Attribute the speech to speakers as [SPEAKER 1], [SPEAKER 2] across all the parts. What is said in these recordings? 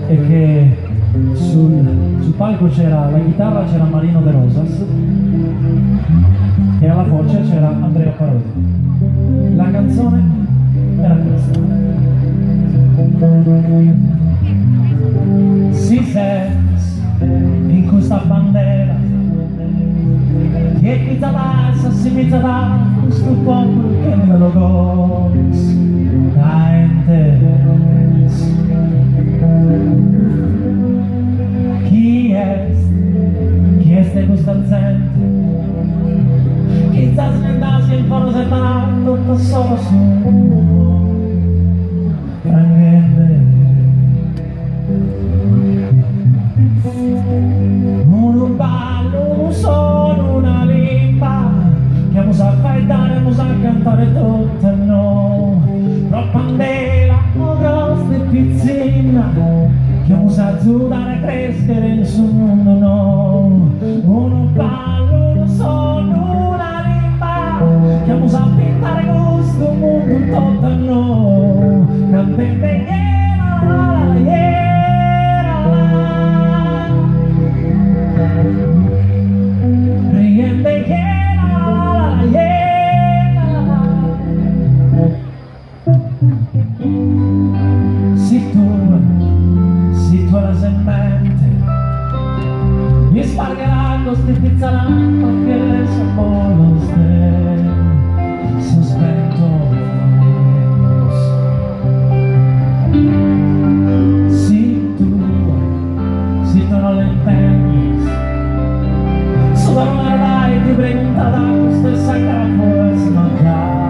[SPEAKER 1] E che sul palco c'era la chitarra, c'era Marino De Rosas e alla voce c'era Andrea Parodi. La canzone era questa. Si sente in questa bandera che mi zavassa, si mi zavassa questo popolo che me lo gods da intens. Chi è questa gente? Chi sta smendandosi in foro separando tutto solo su prendere un ballo, un suono, una limpa che musa a fare, musa a cantare tutto e no troppa andela, o grossa e pizzina che musa a giudare a crescere in suo mondo no un ballo, un suono, una limpa che musa a pintare questo mondo tutto e no cantante si tu la semente mi spargerà questi pizzalampa che le sapolo sospetto si tu non le intendi solo non la e ti pregunta da questa sacra forza mancare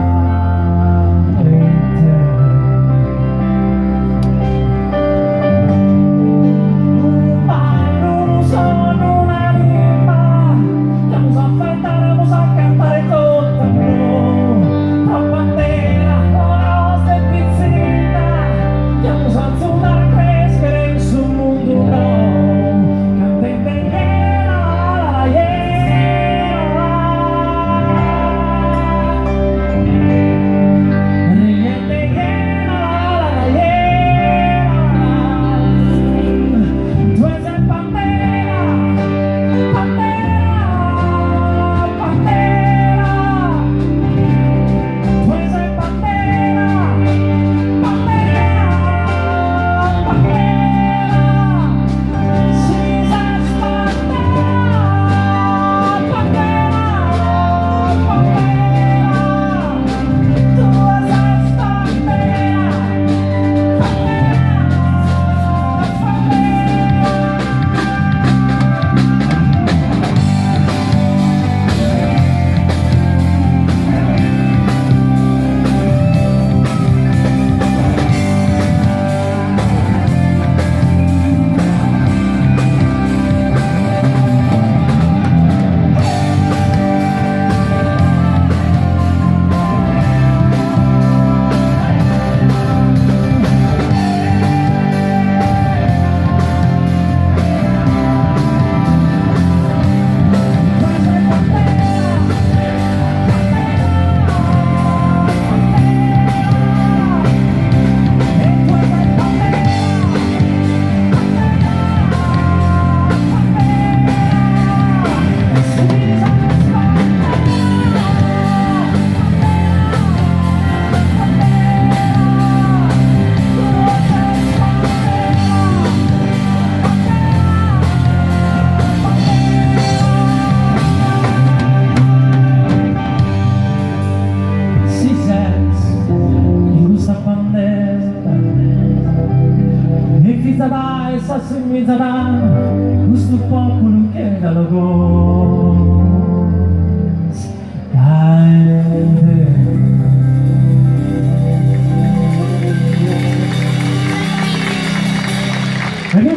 [SPEAKER 1] questo popolo che da logo